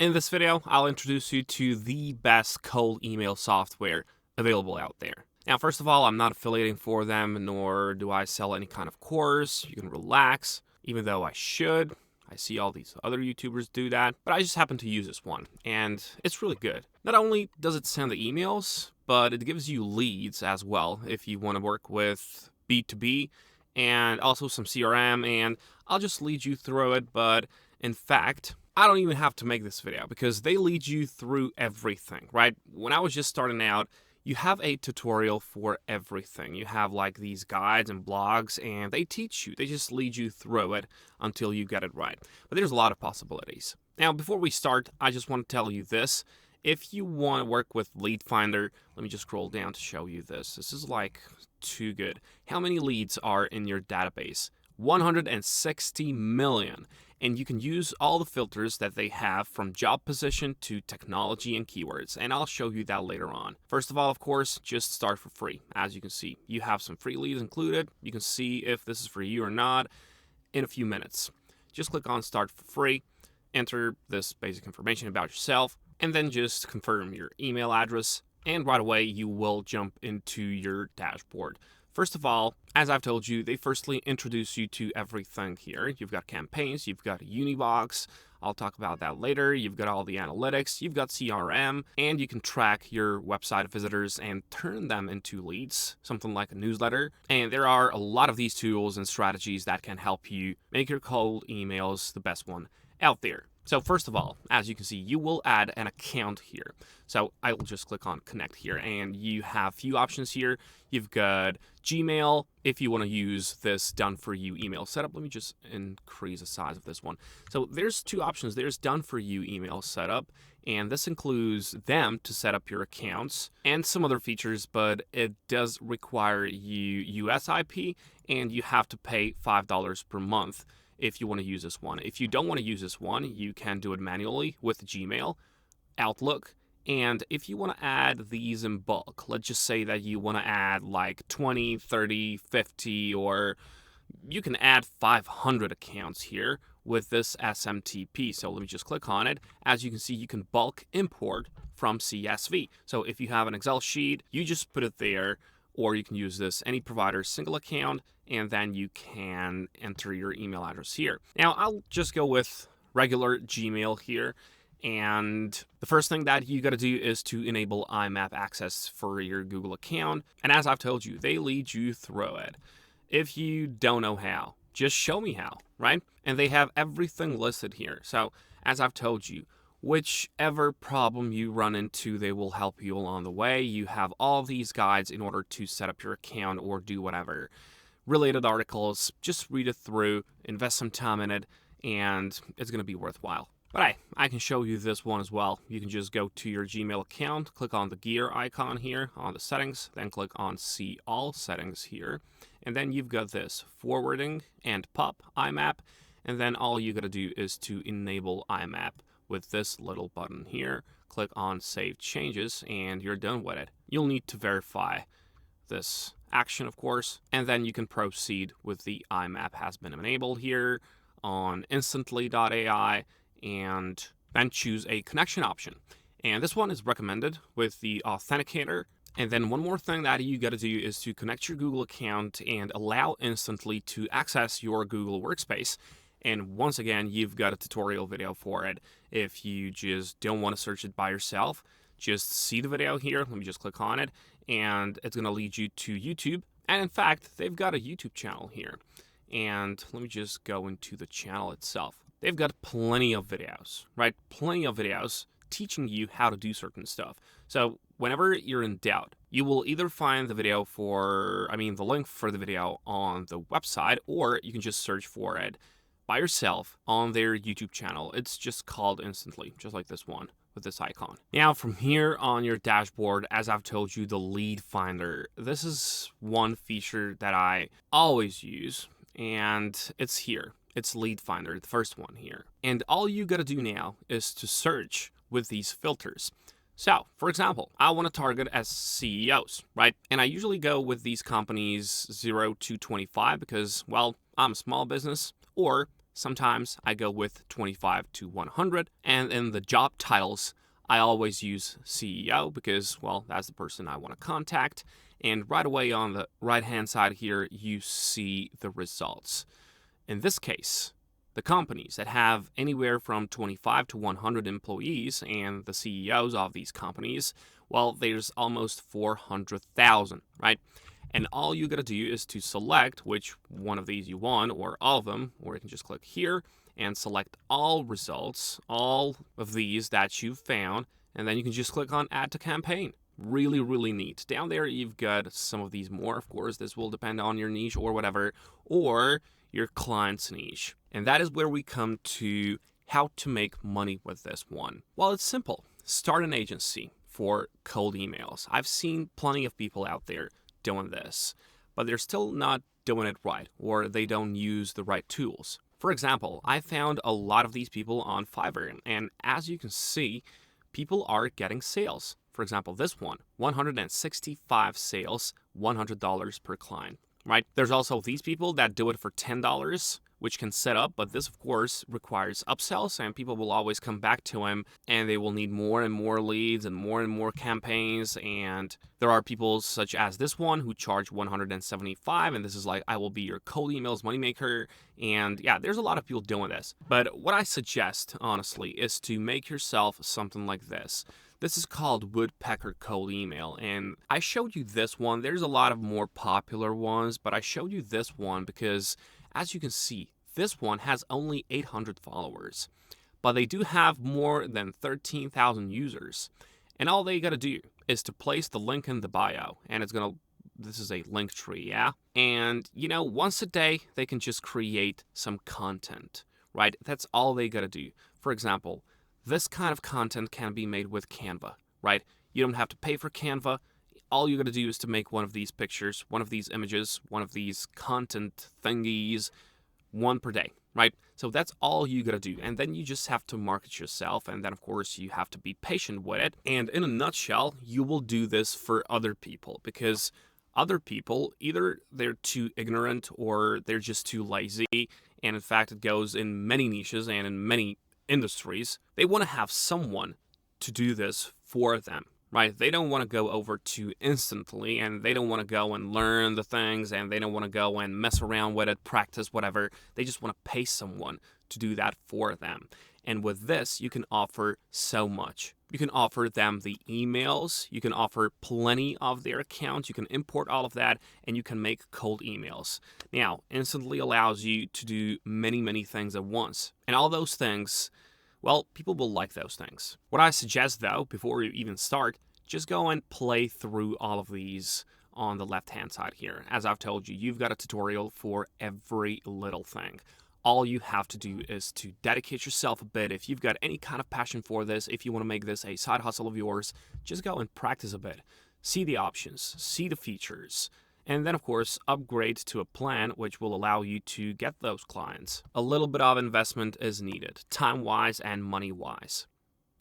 In this video, I'll introduce you to the best cold email software available out there. Now, first of all, I'm not affiliating for them, nor do I sell any kind of course. You can relax, even though I should. I see all these other YouTubers do that, but I just happen to use this one, and it's really good. Not only does it send the emails, but it gives you leads as well if you want to work with B2B, and also some CRM, and I'll just lead you through it, but in fact, I don't even have to make this video because they lead you through everything, right? When I was just starting out, you have a tutorial for everything. You have like these guides and blogs, and they teach you. They just lead you through it until you get it right. But there's a lot of possibilities. Now, before we start, I just want to tell you this. If you want to work with Lead Finder, let me just scroll down to show you this. This is like too good. How many leads are in your database? 160 million. And you can use all the filters that they have from job position to technology and keywords, and I'll show you that later on. First of all, of course, just start for free. As you can see, you have some free leads included. You can see if this is for you or not in a few minutes. Just click on start for free, enter this basic information about yourself, and then just confirm your email address, and right away you will jump into your dashboard. First of all, as I've told you, they firstly introduce you to everything here. You've got campaigns, you've got Unibox, I'll talk about that later. You've got all the analytics, you've got CRM, and you can track your website visitors and turn them into leads, something like a newsletter. And there are a lot of these tools and strategies that can help you make your cold emails the best one out there. So first of all, as you can see, you will add an account here. So I will just click on connect here, and you have a few options here. You've got Gmail if you want to use this done for you email setup. Let me just increase the size of this one. So there's two options. There's done for you email setup, and this includes them to set up your accounts and some other features, but it does require you US IP, and you have to pay $5 per month if you want to use this one. If you don't want to use this one, you can do it manually with Gmail, Outlook, and if you want to add these in bulk, let's just say that you want to add like 20, 30, 50, or you can add 500 accounts here with this SMTP. So let me just click on it. As you can see, you can bulk import from CSV. So if you have an Excel sheet, you just put it there, or you can use this any provider's single account, and then you can enter your email address here. Now, I'll just go with regular Gmail here. And the first thing that you got to do is to enable IMAP access for your Google account. And as I've told you, they lead you through it. If you don't know how, just show me how, right? And they have everything listed here. So as I've told you, whichever problem you run into, they will help you along the way. You have all these guides in order to set up your account or do whatever. Related articles, just read it through, invest some time in it, and it's going to be worthwhile. But hey, I can show you this one as well. You can just go to your Gmail account, click on the gear icon here on the settings, then click on see all settings here. And then you've got this forwarding and pop IMAP. And then all you got to do is to enable IMAP with this little button here. Click on save changes and you're done with it. You'll need to verify this action, of course, and then you can proceed with the IMAP has been enabled here on instantly.ai, and then choose a connection option. And this one is recommended with the authenticator. And then one more thing that you got to do is to connect your Google account and allow Instantly to access your Google Workspace. And once again, you've got a tutorial video for it. If you just don't want to search it by yourself, just see the video here. Let me just click on it, and it's going to lead you to YouTube. And in fact, they've got a YouTube channel here. And let me just go into the channel itself. They've got plenty of videos, right? Plenty of videos teaching you how to do certain stuff. So whenever you're in doubt, you will either find the video the link for the video on the website, or you can just search for it by yourself on their YouTube channel. It's just called Instantly, just like this one with this icon. Now from here on your dashboard, as I've told you, the Lead Finder. This is one feature that I always use, and it's here. It's Lead Finder, the first one here. And all you gotta do now is to search with these filters. So, for example, I want to target as CEOs, right? And I usually go with these companies 0 to 25 because, well, I'm a small business, or Sometimes I go with 25 to 100. And in the job titles, I always use CEO because, well, that's the person I want to contact. And right away on the right-hand side here, you see the results. In this case, the companies that have anywhere from 25 to 100 employees and the CEOs of these companies, well, there's almost 400,000, right? And all you gotta do is to select which one of these you want, or all of them, or you can just click here and select all results, all of these that you've found, and then you can just click on Add to Campaign. Really, really neat. Down there, you've got some of these more. Of course, this will depend on your niche or whatever, or your client's niche. And that is where we come to how to make money with this one. Well, it's simple. Start an agency for cold emails. I've seen plenty of people out there doing this, but they're still not doing it right, or they don't use the right tools. For example, I found a lot of these people on Fiverr, and as you can see, people are getting sales. For example, this one, 165 sales, $100 per client, right? There's also these people that do it for $10, which can set up, but this, of course, requires upsells, and people will always come back to him, and they will need more and more leads and more campaigns. And there are people such as this one who charge 175, and this is like, I will be your cold emails moneymaker. And yeah, there's a lot of people doing this. But what I suggest, honestly, is to make yourself something like this. This is called Woodpecker Cold Email, and I showed you this one. There's a lot of more popular ones, but I showed you this one because, as you can see, this one has only 800 followers, but they do have more than 13,000 users. And all they gotta do is to place the link in the bio, and this is a link tree, yeah? And, once a day, they can just create some content, right? That's all they gotta do. For example, this kind of content can be made with Canva, right? You don't have to pay for Canva. All you gotta do is to make one of these pictures, one of these images, one of these content thingies, one per day, right? So that's all you gotta do. And then you just have to market yourself. And then, of course, you have to be patient with it. And in a nutshell, you will do this for other people because other people, either they're too ignorant or they're just too lazy. And in fact, it goes in many niches and in many industries. They want to have someone to do this for them, right? They don't want to go over to instantly, and they don't want to go and learn the things, and they don't want to go and mess around with it, practice, whatever. They just want to pay someone to do that for them. And with this, you can offer so much. You can offer them the emails, you can offer plenty of their accounts, you can import all of that, and you can make cold emails. Now, instantly allows you to do many things at once. And all those things, well, people will like those things. What I suggest, though, before you even start, just go and play through all of these on the left-hand side here. As I've told you, you've got a tutorial for every little thing. All you have to do is to dedicate yourself a bit. If you've got any kind of passion for this, if you want to make this a side hustle of yours, just go and practice a bit. See the options, see the features, and then, of course, upgrade to a plan which will allow you to get those clients. A little bit of investment is needed, time-wise and money-wise.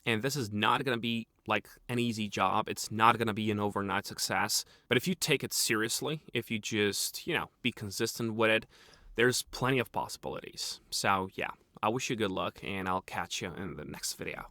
And this is not going to be like an easy job. It's not going to be an overnight success. But if you take it seriously, if you just, be consistent with it, there's plenty of possibilities. So yeah, I wish you good luck, and I'll catch you in the next video.